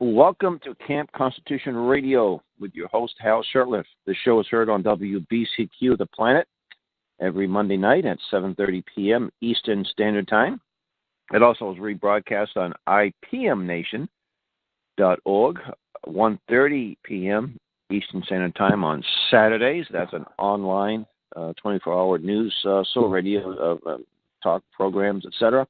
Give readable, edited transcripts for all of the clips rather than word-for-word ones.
Welcome to Camp Constitution Radio with your host, Hal Shurtleff. The show is heard on WBCQ The Planet every Monday night at 7:30 p.m. Eastern Standard Time. It also is rebroadcast on IPMNation.org, 1:30 p.m. Eastern Standard Time on Saturdays. That's an online 24-hour news radio talk programs, etc.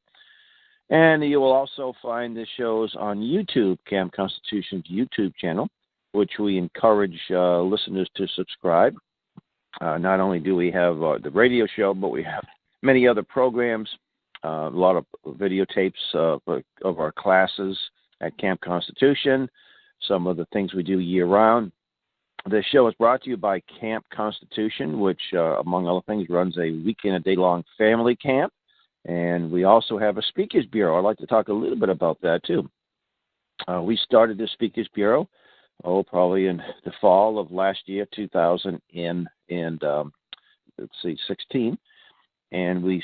And you will also find the shows on YouTube, Camp Constitution's YouTube channel, which we encourage listeners to subscribe. Not only do we have the radio show, but we have many other programs, a lot of videotapes of our classes at Camp Constitution, some of the things we do year-round. The show is brought to you by Camp Constitution, which, among other things, runs a weekend, a day-long family camp. And we also have a Speakers Bureau. I'd like to talk a little bit about that, too. We started the Speakers Bureau, probably in the fall of last year, 2016. And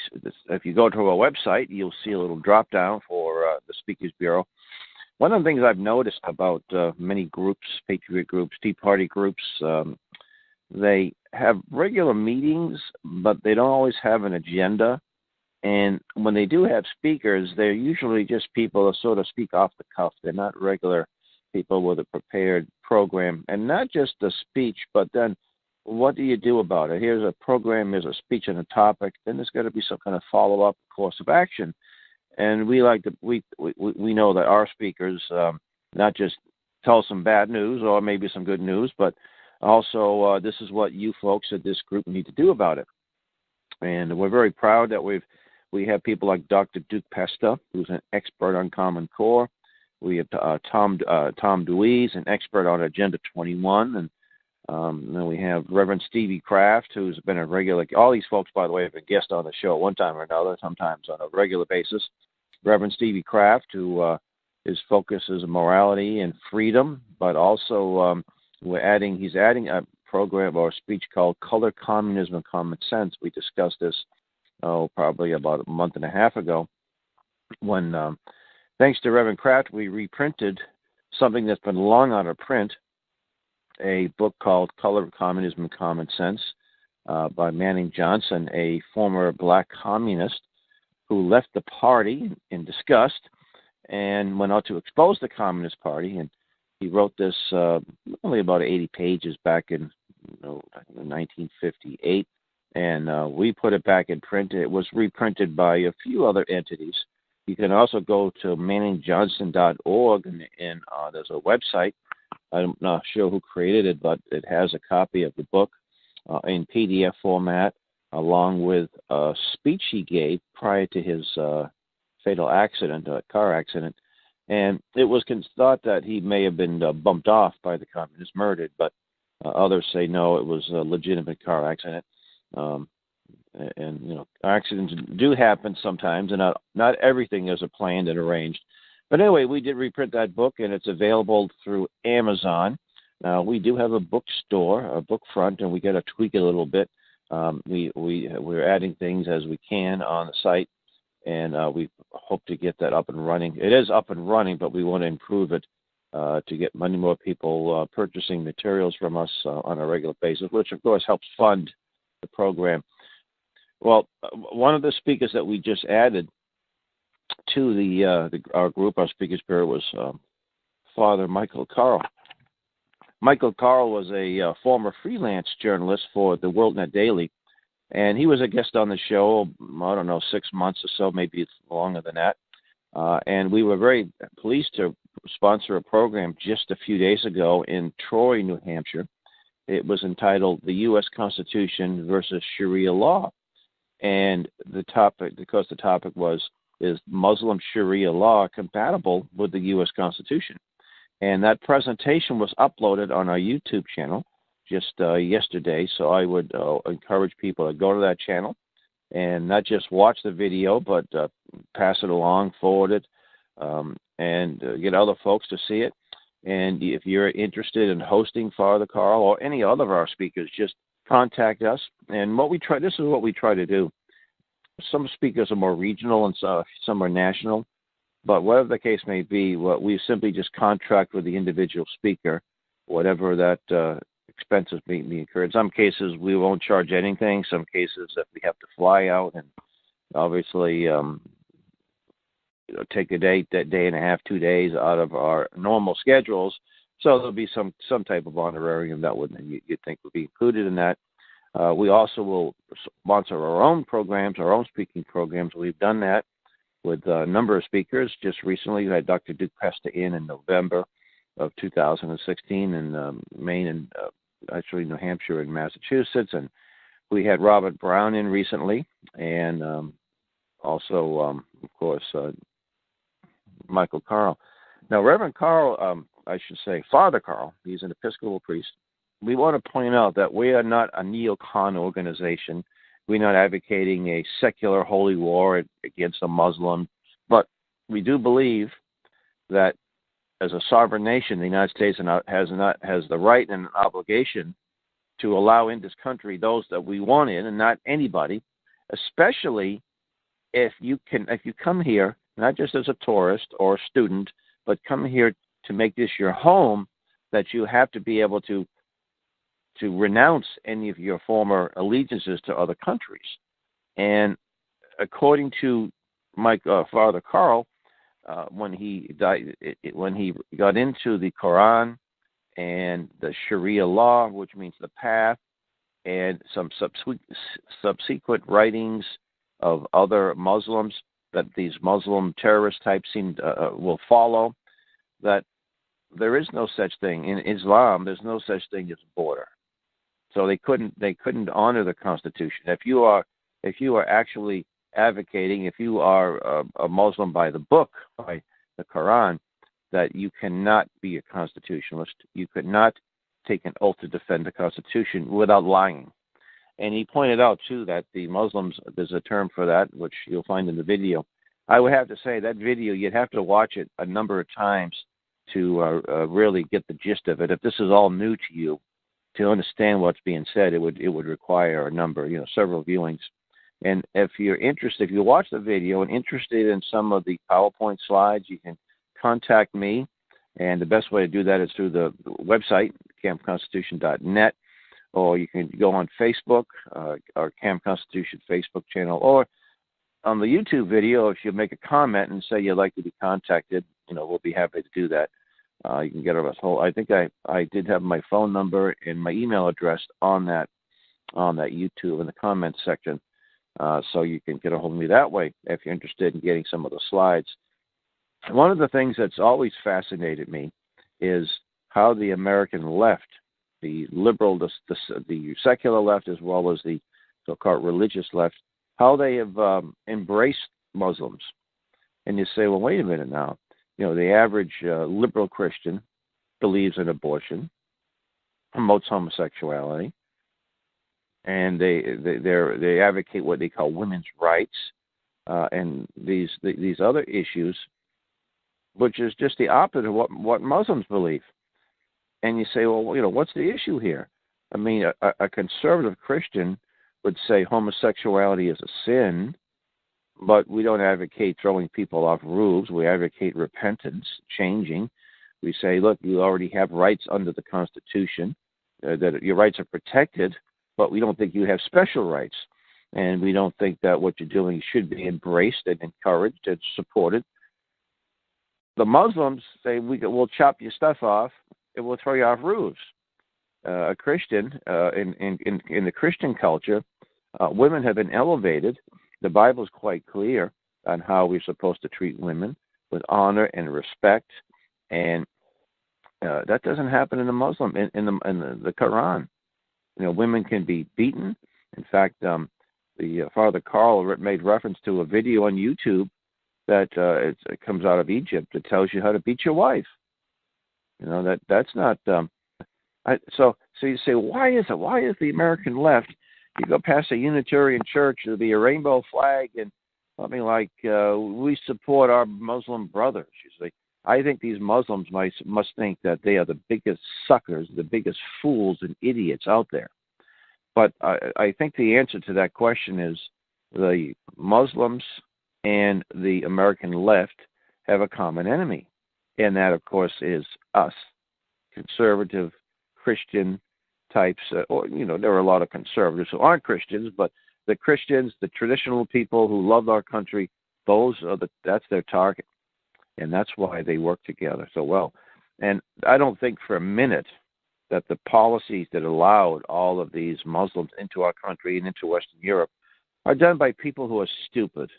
if you go to our website, you'll see a little drop-down for the Speakers Bureau. One of the things I've noticed about many groups, patriot groups, Tea Party groups, they have regular meetings, but they don't always have an agenda. And when they do have speakers, they're usually just people that sort of speak off the cuff. They're not regular people with a prepared program. And not just the speech, but then what do you do about it? Here's a program, here's a speech on a topic, then there's got to be some kind of follow-up course of action. And we know that our speakers not just tell some bad news or maybe some good news, but also this is what you folks at this group need to do about it. And we're very proud that we have people like Dr. Duke Pesta, who's an expert on Common Core. We have Tom DeWeese, an expert on Agenda 21. And then we have Reverend Stevie Kraft, who's been a regular. All these folks, by the way, have been guests on the show at one time or another, sometimes on a regular basis. Reverend Stevie Kraft, who his focus is morality and freedom, but also he's adding a program or a speech called Color, Communism, and Common Sense. We discussed this probably about a month and a half ago when, thanks to Reverend Kraft, we reprinted something that's been long out of print, a book called Color, Communism, and Common Sense by Manning Johnson, a former black communist who left the party in disgust and went out to expose the Communist Party. And he wrote this only about 80 pages back in 1958. And we put it back in print. It was reprinted by a few other entities. You can also go to manningjohnson.org, and there's a website. I'm not sure who created it, but it has a copy of the book in PDF format, along with a speech he gave prior to his fatal accident, car accident. And it was thought that he may have been bumped off by the communists, murdered, but others say no, it was a legitimate car accident. And accidents do happen sometimes, and not everything is planned and arranged. But anyway, we did reprint that book, and it's available through Amazon. We do have a bookstore, a book front, and we got to tweak it a little bit. We're adding things as we can on the site, and we hope to get that up and running. It is up and running, but we want to improve it to get many more people purchasing materials from us on a regular basis, which of course helps fund the program. Well, one of the speakers that we just added to our group, our Speakers Bureau, was Father Michael Carl. Michael Carl was a former freelance journalist for the WorldNet Daily, and he was a guest on the show, 6 months or so, maybe longer than that. And we were very pleased to sponsor a program just a few days ago in Troy, New Hampshire. It was entitled The U.S. Constitution versus Sharia Law. And the topic was, is Muslim Sharia law compatible with the U.S. Constitution? And that presentation was uploaded on our YouTube channel just yesterday. So I would encourage people to go to that channel and not just watch the video, but pass it along, forward it, and get other folks to see it. And if you're interested in hosting Father Carl or any other of our speakers, just contact us. And this is what we try to do. Some speakers are more regional and some are national. But whatever the case may be, what we simply just contract with the individual speaker, whatever that expenses may be incurred. In some cases, we won't charge anything. Some cases, if we have to fly out and obviously take a day and a half, 2 days out of our normal schedules, so there'll be some type of honorarium that you'd think would be included in that. We also will sponsor our own programs, our own speaking programs. We've done that with a number of speakers. Just recently, we had Dr. Duke Pesta in November of 2016 in Maine and actually New Hampshire and Massachusetts. And we had Robert Brown in recently, and also, of course, Michael Carl. Now, Reverend Carl, I should say Father Carl, he's an Episcopal priest. We want to point out that we are not a neocon organization. We're not advocating a secular holy war against a Muslim, but we do believe that as a sovereign nation, the United States has the right and an obligation to allow in this country those that we want in, and not anybody. Especially if you come here not just as a tourist or a student, but come here to make this your home, that you have to be able to renounce any of your former allegiances to other countries. And according to Father Carl, when he got into the Quran and the Sharia Law, which means the path, and some subsequent writings of other Muslims that these Muslim terrorist types will follow, that there is no such thing in Islam. There's no such thing as a border. So they couldn't honor the Constitution. If you are actually advocating, if you are a Muslim by the book, by the Quran, that you cannot be a constitutionalist. You could not take an oath to defend the Constitution without lying. And he pointed out, too, that the Muslims, there's a term for that, which you'll find in the video. I would have to say that video, you'd have to watch it a number of times to really get the gist of it. If this is all new to you, to understand what's being said, it would require several viewings. And if you're interested, if you watch the video and interested in some of the PowerPoint slides, you can contact me. And the best way to do that is through the website, campconstitution.net, or you can go on Facebook, our Camp Constitution Facebook channel, or on the YouTube video, if you make a comment and say you'd like to be contacted, we'll be happy to do that. You can get us whole. I think I did have my phone number and my email address on that YouTube in the comments section, so you can get a hold of me that way if you're interested in getting some of the slides. One of the things that's always fascinated me is how the American left, the liberal, the secular left, as well as the so-called religious left, how they have embraced Muslims. And you say, well, wait a minute now. The average liberal Christian believes in abortion, promotes homosexuality, and they advocate what they call women's rights, and these other issues, which is just the opposite of what Muslims believe. And you say, well, what's the issue here? I mean, a conservative Christian would say homosexuality is a sin, but we don't advocate throwing people off roofs. We advocate repentance, changing. We say, look, you already have rights under the Constitution, that your rights are protected, but we don't think you have special rights. And we don't think that what you're doing should be embraced and encouraged and supported. The Muslims say, we'll chop your stuff off and we'll throw you off roofs. A Christian, in the Christian culture, women have been elevated. The Bible is quite clear on how we're supposed to treat women with honor and respect, and that doesn't happen in the Muslim in the Quran. Women can be beaten. In fact, the Father Carl made reference to a video on YouTube that it comes out of Egypt that tells you how to beat your wife. That's not. So you say, why is it? Why is the American left? You go past a Unitarian church, there'll be a rainbow flag and something like, we support our Muslim brothers. You see, I think these Muslims must think that they are the biggest suckers, the biggest fools and idiots out there. But I think the answer to that question is the Muslims and the American left have a common enemy. And that, of course, is us, conservative Christian types. Or, there are a lot of conservatives who aren't Christians, but the Christians, the traditional people who love our country, that's their target. And that's why they work together so well. And I don't think for a minute that the policies that allowed all of these Muslims into our country and into Western Europe are done by people who are stupid.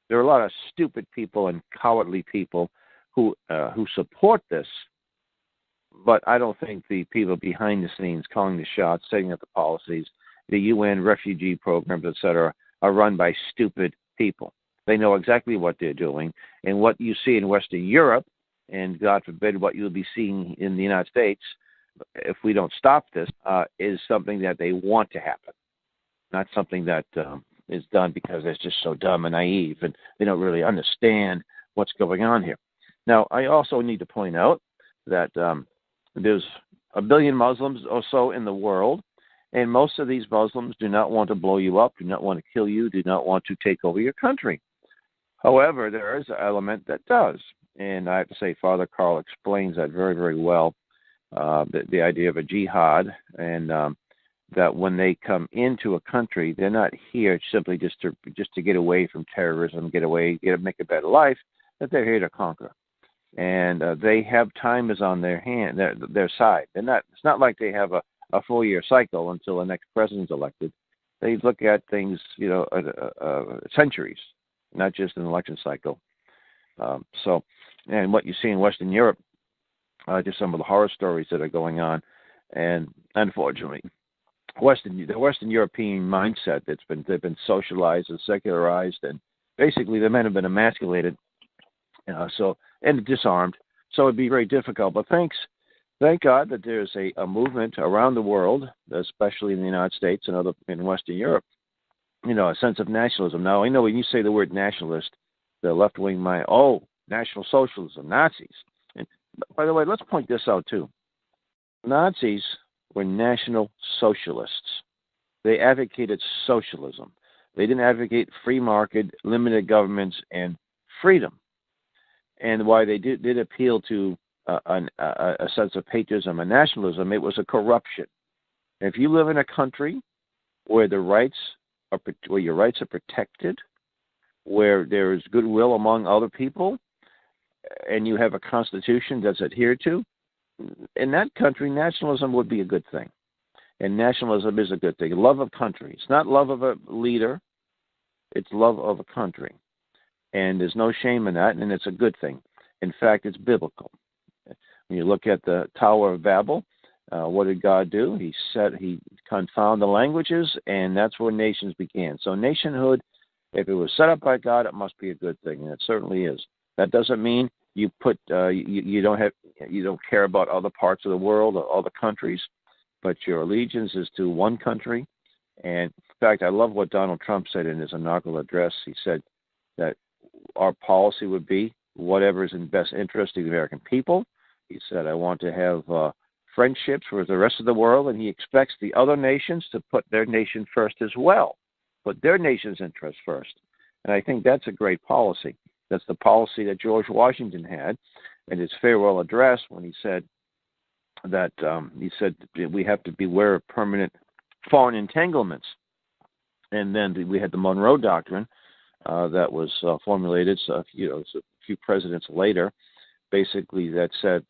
There are a lot of stupid people and cowardly people who support this, but I don't think the people behind the scenes calling the shots, setting up the policies, the UN refugee programs, etc., are run by stupid people. They know exactly what they're doing, and what you see in Western Europe, and God forbid what you'll be seeing in the United States, if we don't stop this, is something that they want to happen, not something that is done because it's just so dumb and naive, and they don't really understand what's going on here. Now, I also need to point out that there's 1 billion Muslims or so in the world, and most of these Muslims do not want to blow you up, do not want to kill you, do not want to take over your country. However, there is an element that does, and I have to say Father Carl explains that very, very well, the idea of a jihad, and that when they come into a country, they're not here simply just to get away from terrorism, make a better life, that they're here to conquer. And they have time is on their side. It's not like they have a 4-year cycle until the next president's elected. They look at things, centuries, not just an election cycle. And what you see in Western Europe, just some of the horror stories that are going on, and unfortunately, the Western European mindset they've been socialized and secularized, and basically the men have been emasculated, and disarmed. So it'd be very difficult. But thank God that there's a movement around the world, especially in the United States and in Western Europe, a sense of nationalism. Now, I know when you say the word nationalist, the left-wing mind, National Socialism, Nazis. And by the way, let's point this out too. Nazis were National Socialists. They advocated socialism. They didn't advocate free market, limited governments, and freedom. And why they did appeal to a sense of patriotism and nationalism, it was a corruption. If you live in a country where your rights are protected, where there is goodwill among other people, and you have a constitution that's adhered to, in that country, nationalism would be a good thing. And nationalism is a good thing. Love of country. It's not love of a leader. It's love of a country. And there's no shame in that, and it's a good thing. In fact, it's biblical. When you look at the Tower of Babel, what did God do? He confounded the languages, and that's where nations began. So nationhood, if it was set up by God, it must be a good thing, and it certainly is. That doesn't mean you don't care about other parts of the world or other countries, but your allegiance is to one country. And in fact, I love what Donald Trump said in his inaugural address. He said that our policy would be whatever is in best interest of the American people. He said, I want to have friendships with the rest of the world, and he expects the other nations to put their nation first as well, put their nation's interest first. And I think that's a great policy. That's the policy that George Washington had in his farewell address when he said that we have to beware of permanent foreign entanglements. And then we had the Monroe Doctrine that was formulated a few presidents later, basically that said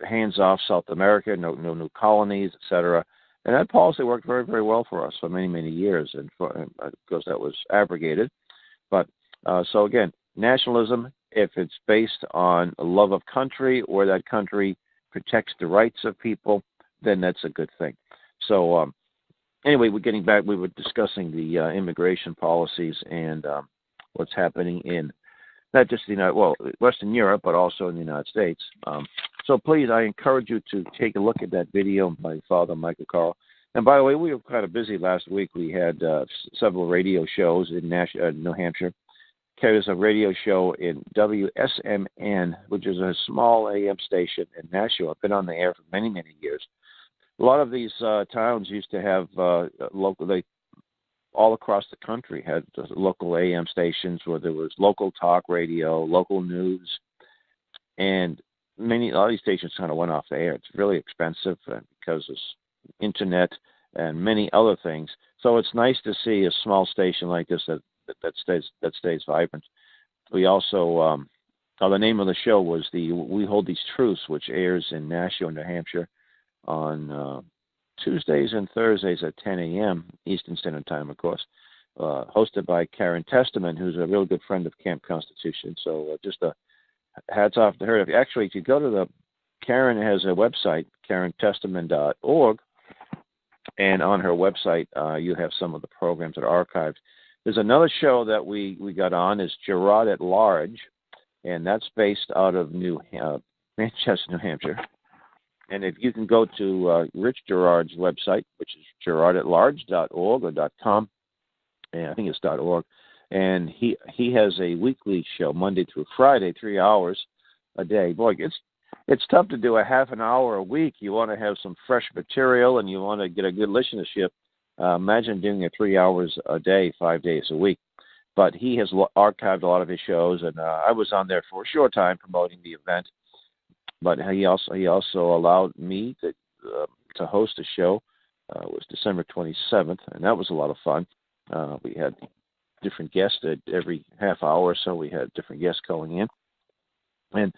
hands off South America, no new colonies, etc. And that policy worked very, very well for us for many, many years, and of course that was abrogated. But so again, nationalism, if it's based on a love of country or that country protects the rights of people, then that's a good thing. So anyway, we're getting back. We were discussing the immigration policies and what's happening in not just Western Europe, but also in the United States. So please, I encourage you to take a look at that video by Father Michael Carl. And by the way, we were kind of busy last week. We had several radio shows in New Hampshire. There's a radio show in WSMN, which is a small AM station in Nashua. I've been on the air for many, many years. A lot of these towns used to have all across the country, had the local AM stations where there was local talk radio, local news, and all these stations kind of went off the air. It's really expensive because of internet and many other things. So it's nice to see a small station like this that stays vibrant. We also the name of the show was We Hold These Truths, which airs in Nashua, New Hampshire, on Tuesdays and Thursdays at 10 a.m. Eastern Standard Time, of course. Hosted by Karen Testament, who's a real good friend of Camp Constitution. So just a hats off to her. Actually, if you go to Karen has a website, karentestament.org, and on her website, you have some of the programs that are archived. There's another show that we got on is Gerard at Large, and that's based out of Manchester, New Hampshire. And if you can go to Rich Gerard's website, which is gerardatlarge.org or .com, and I think it's .org, and he has a weekly show, Monday through Friday, 3 hours a day. Boy, it's tough to do a half an hour a week. You want to have some fresh material, and you want to get a good listenership. Imagine doing it 3 hours a day, 5 days a week. But he has archived a lot of his shows, and I was on there for a short time promoting the event. But he also allowed me to host a show. It was December 27th, and that was a lot of fun. We had different guests at every half hour or so. We had different guests calling in. And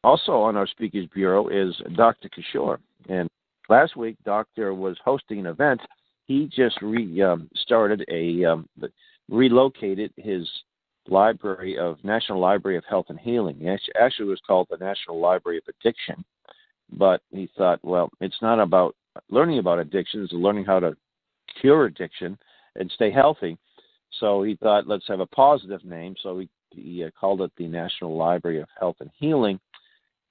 also on our Speakers Bureau is Dr. Kishore. And last week, Doctor was hosting an event. He just relocated his National Library of Health and Healing. It actually was called the National Library of Addiction. But he thought, well, it's not about learning about addiction, it's learning how to cure addiction and stay healthy. So he thought, let's have a positive name. So he called it the National Library of Health and Healing.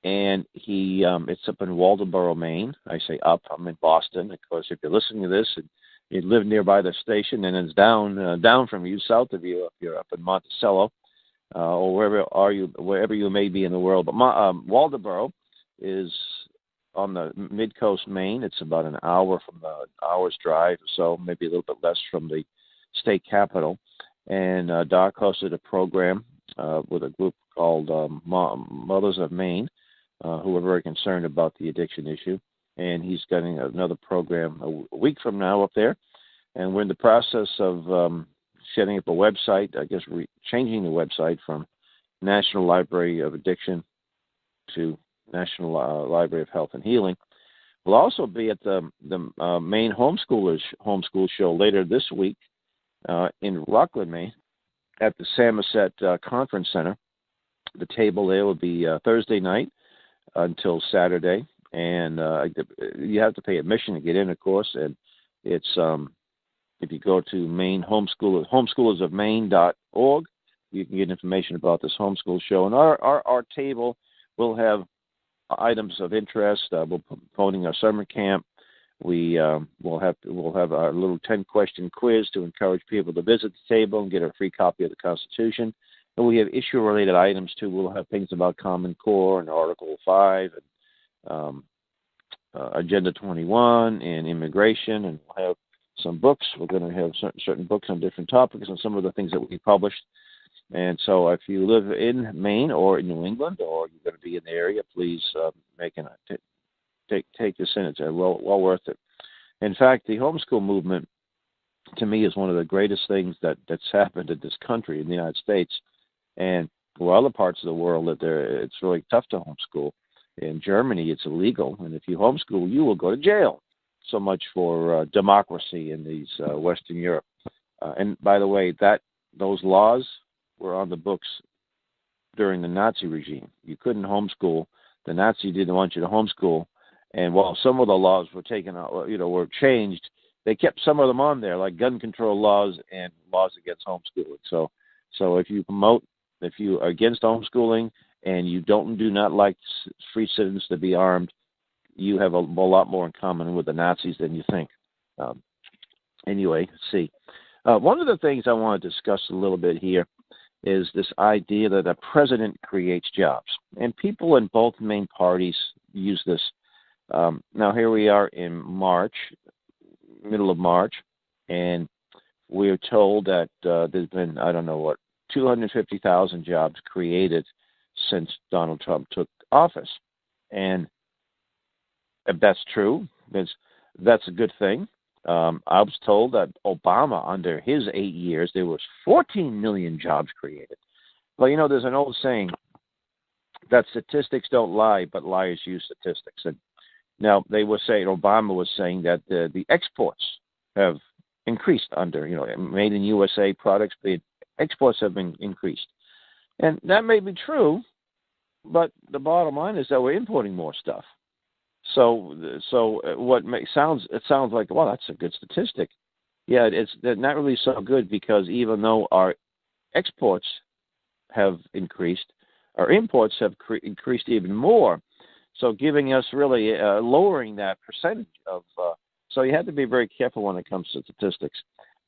And it's up in Waldoboro, Maine. I say up, I'm in Boston. Of course, if you're listening to this and you live nearby the station, and it's down from you, south of you, if you're up in Monticello, or wherever you may be in the world. But Waldoboro is on the mid-coast Maine. It's about an hour from the hour's drive or so, maybe a little bit less from the state capital. And Doc hosted a program with a group called Mothers of Maine, who are very concerned about the addiction issue. And he's getting another program a week from now up there. And we're in the process of setting up a website, I guess changing the website from National Library of Addiction to National Library of Health and Healing. We'll also be at the Maine Homeschool Show later this week in Rockland, Maine, at the Samoset Conference Center. The table there will be Thursday night until Saturday, and you have to pay admission to get in, of course. And it's if you go to homeschoolsofmaine.org, you can get information about this homeschool show. And our table will have items of interest. We're promoting our summer camp. We'll have our little 10-question quiz to encourage people to visit the table and get a free copy of the Constitution. And we have issue-related items, too. We'll have things about Common Core and Article 5 and Agenda 21 and immigration. And we'll have some books. We're going to have certain books on different topics and some of the things that we published. And so if you live in Maine or in New England or you're going to be in the area, please take this in. It's well worth it. In fact, the homeschool movement, to me, is one of the greatest things that's happened in this country, in the United States. And for other parts of the world, it's really tough to homeschool. In Germany, it's illegal, and if you homeschool, you will go to jail. So much for democracy in these Western Europe. And by the way, those laws were on the books during the Nazi regime. You couldn't homeschool. The Nazi didn't want you to homeschool. And while some of the laws were taken out, were changed, they kept some of them on there, like gun control laws and laws against homeschooling. So if you are against homeschooling and you do not like free citizens to be armed, you have a lot more in common with the Nazis than you think. Anyway, see. One of the things I want to discuss a little bit here is this idea that a president creates jobs. And people in both main parties use this. Now, here we are in March, middle of March, and we're told that there's been, I don't know what, 250,000 jobs created since Donald Trump took office. And if that's true, that's a good thing. I was told that Obama, under his 8 years, there was 14 million jobs created. Well, you know, there's an old saying that statistics don't lie, but liars use statistics. And now they were saying, Obama was saying that the exports have increased under, you know, made in USA products, the exports have been increased. And that may be true, but the bottom line is that we're importing more stuff. So it sounds like, well, that's a good statistic. Yeah, it's not really so good, because even though our exports have increased, our imports have increased even more. So giving us really lowering that percentage of. So you have to be very careful when it comes to statistics.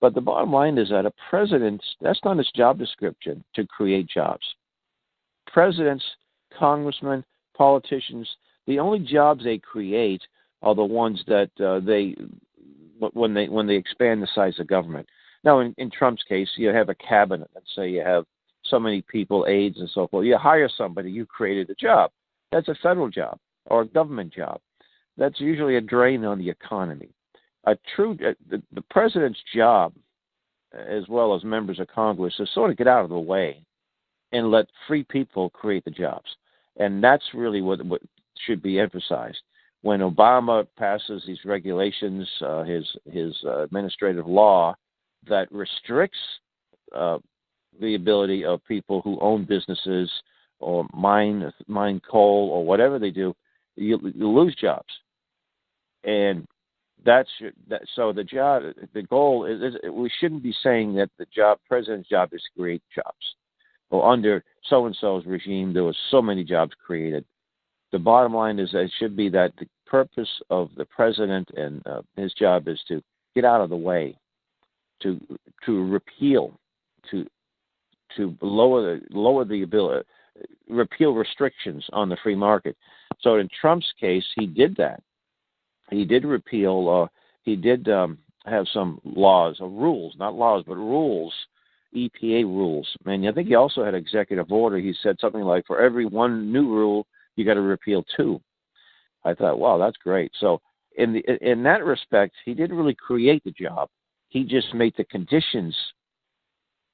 But the bottom line is that a president, that's not his job description, to create jobs. Presidents, congressmen, politicians, the only jobs they create are the ones that when they expand the size of government. Now, in Trump's case, you have a cabinet. Let's say you have so many people, aides and so forth. You hire somebody, you created a job. That's a federal job or a government job. That's usually a drain on the economy. The president's job, as well as members of Congress, is sort of get out of the way and let free people create the jobs. And that's really what should be emphasized. When Obama passes these regulations, his administrative law that restricts the ability of people who own businesses or mine coal or whatever they do, you lose jobs. And so the goal is we shouldn't be saying that president's job is to create jobs. Well, under so-and-so's regime, there was so many jobs created. The bottom line is that it should be that the purpose of the president and his job is to get out of the way, to repeal, to lower the ability, repeal restrictions on the free market. So in Trump's case, he did that. He did repeal. He did have some laws or rules, not laws, but rules, EPA rules. And I think he also had executive order. He said something like, for every one new rule, you got to repeal 2. I thought, wow, that's great. So in that respect, he didn't really create the job. He just made the conditions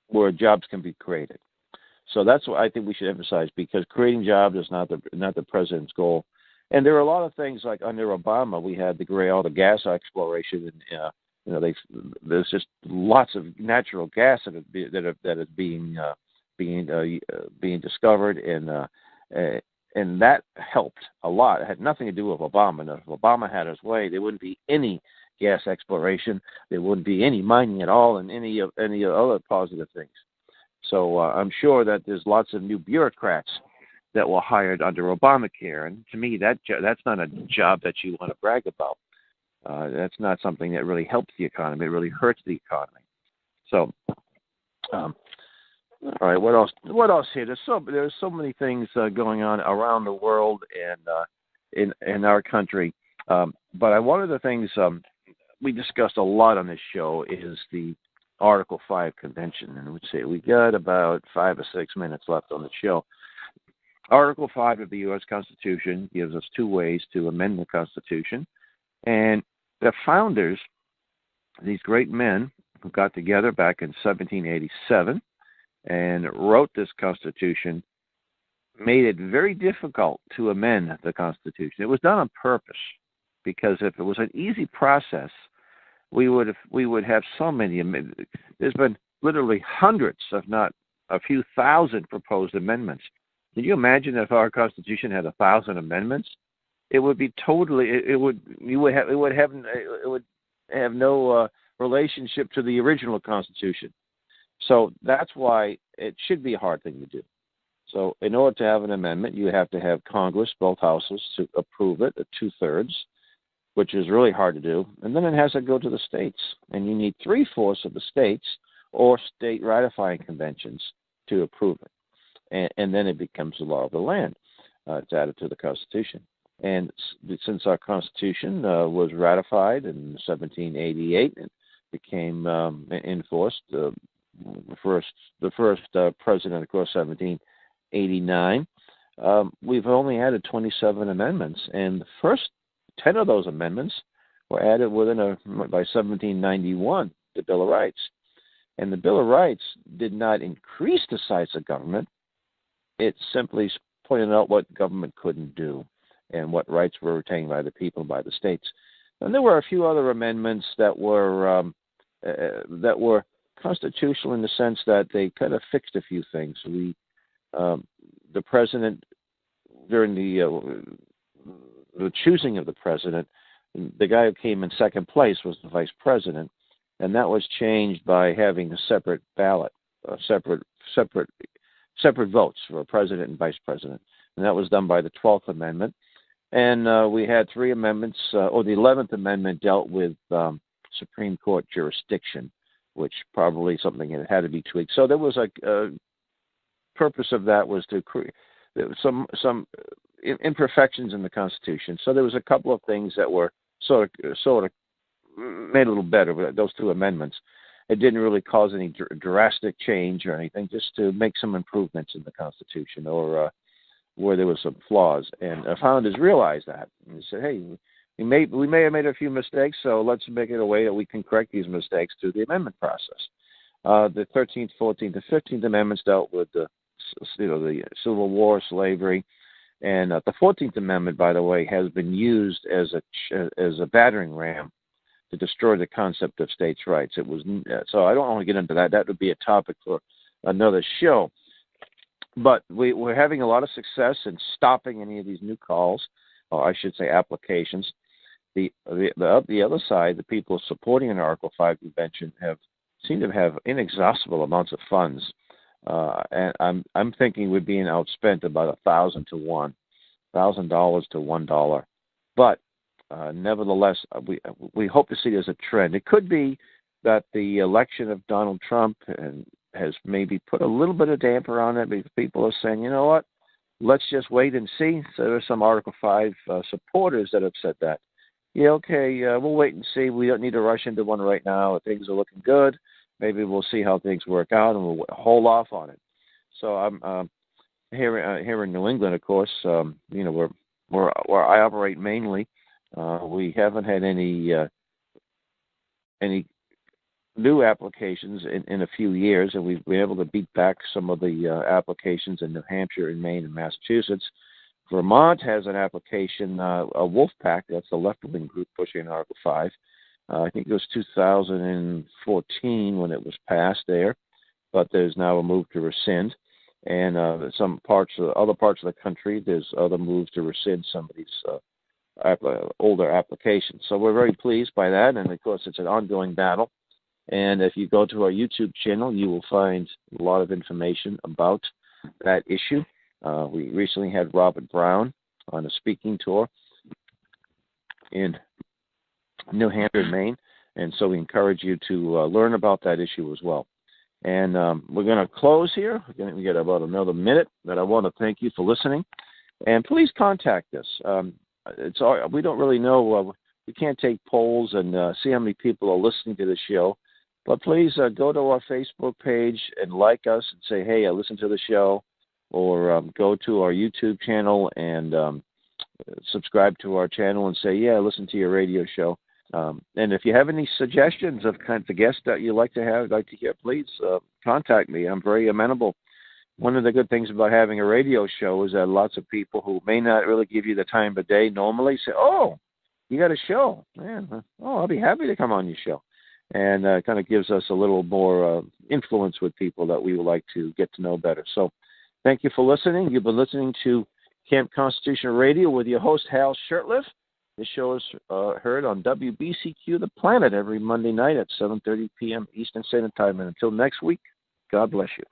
where jobs can be created. So that's what I think we should emphasize, because creating jobs is not the president's goal. And there are a lot of things, like under Obama, we had all the gas exploration, and there's just lots of natural gas that is being discovered, and that helped a lot. It had nothing to do with Obama. And if Obama had his way, there wouldn't be any gas exploration, there wouldn't be any mining at all, and any other positive things. So I'm sure that there's lots of new bureaucrats that were hired under Obamacare, and to me, that's not a job that you want to brag about. That's not something that really helps the economy. It really hurts the economy. So, all right, what else? What else here? There's so many things going on around the world and in our country. But one of the things we discussed a lot on this show is the Article 5 convention, and we got about 5 or 6 minutes left on the show. Article 5 of the U.S. Constitution gives us 2 ways to amend the Constitution. And the founders, these great men who got together back in 1787 and wrote this Constitution, made it very difficult to amend the Constitution. It was done on purpose, because if it was an easy process, we would have so many. There's been literally hundreds, if not a few thousand, proposed amendments. Can you imagine if our Constitution had 1,000 amendments? It would be totally. It would have no relationship to the original Constitution. So that's why it should be a hard thing to do. So in order to have an amendment, you have to have Congress, both houses, to approve it, 2/3, which is really hard to do. And then it has to go to the states, and you need 3/4 of the states or state ratifying conventions to approve it. And then it becomes the law of the land. It's added to the Constitution. And since our Constitution was ratified in 1788, became enforced. The first president, of course, 1789. We've only added 27 amendments, and the first 10 of those amendments were added by 1791, the Bill of Rights. And the Bill of Rights did not increase the size of government. It simply pointed out what government couldn't do and what rights were retained by the people, by the states. And there were a few other amendments that were constitutional in the sense that they kind of fixed a few things. The president, during the choosing of the president, the guy who came in second place was the vice president, and that was changed by having a separate ballot, separate votes for president and vice president, and that was done by the 12th Amendment. And we had 3 amendments. The 11th Amendment dealt with Supreme Court jurisdiction, which probably something that had to be tweaked. So there was a purpose of that was to create some imperfections in the Constitution. So there was a couple of things that were sort of made a little better with those 2 amendments. It didn't really cause any drastic change or anything, just to make some improvements in the Constitution or where there were some flaws. And founders realized that and they said, "Hey, we may have made a few mistakes, so let's make it a way that we can correct these mistakes through the amendment process." The 13th, 14th, and 15th Amendments dealt with the Civil War, slavery, and the 14th Amendment, by the way, has been used as a battering ram to destroy the concept of states' rights. It was so I don't want to get into that. That would be a topic for another show. But we're having a lot of success in stopping any of these new calls, or I should say applications. The other side, the people supporting an Article 5 convention seem to have inexhaustible amounts of funds. And I'm thinking we're being outspent about $1,000 to $1,000 to $1. But nevertheless, we hope to see there's a trend. It could be that the election of Donald Trump has maybe put a little bit of damper on it, because people are saying, you know what, let's just wait and see. So there are some Article 5 supporters that have said that. Yeah, okay, we'll wait and see. We don't need to rush into one right now. Things are looking good. Maybe we'll see how things work out, and we'll hold off on it. So I'm here in New England, of course. Where I operate mainly, we haven't had any new applications in a few years, and we've been able to beat back some of the applications in New Hampshire, in Maine, and Massachusetts. Vermont has an application, a Wolf Pack, that's the left-wing group pushing Article 5. I think it was 2014 when it was passed there, but there's now a move to rescind. And other parts of the country, there's other moves to rescind some of these older applications. So we're very pleased by that, and of course it's an ongoing battle. And if you go to our YouTube channel, you will find a lot of information about that issue. We recently had Robert Brown on a speaking tour in New Hampshire and Maine, and so we encourage you to learn about that issue as well. And we're going to close here. We got about another minute, but I want to thank you for listening. And please contact us. We don't really know. We can't take polls and see how many people are listening to the show. But please go to our Facebook page and like us and say, hey, I listened to the show. Or go to our YouTube channel and subscribe to our channel and say, yeah, listen to your radio show. And if you have any suggestions of kind of guests that you'd like to hear, please contact me. I'm very amenable. One of the good things about having a radio show is that lots of people who may not really give you the time of day normally say, oh, you got a show. Yeah. Oh, I'll be happy to come on your show. And it kind of gives us a little more influence with people that we would like to get to know better. So thank you for listening. You've been listening to Camp Constitution Radio with your host, Hal Shurtleff. This show is heard on WBCQ The Planet every Monday night at 7:30 p.m. Eastern Standard Time. And until next week, God bless you.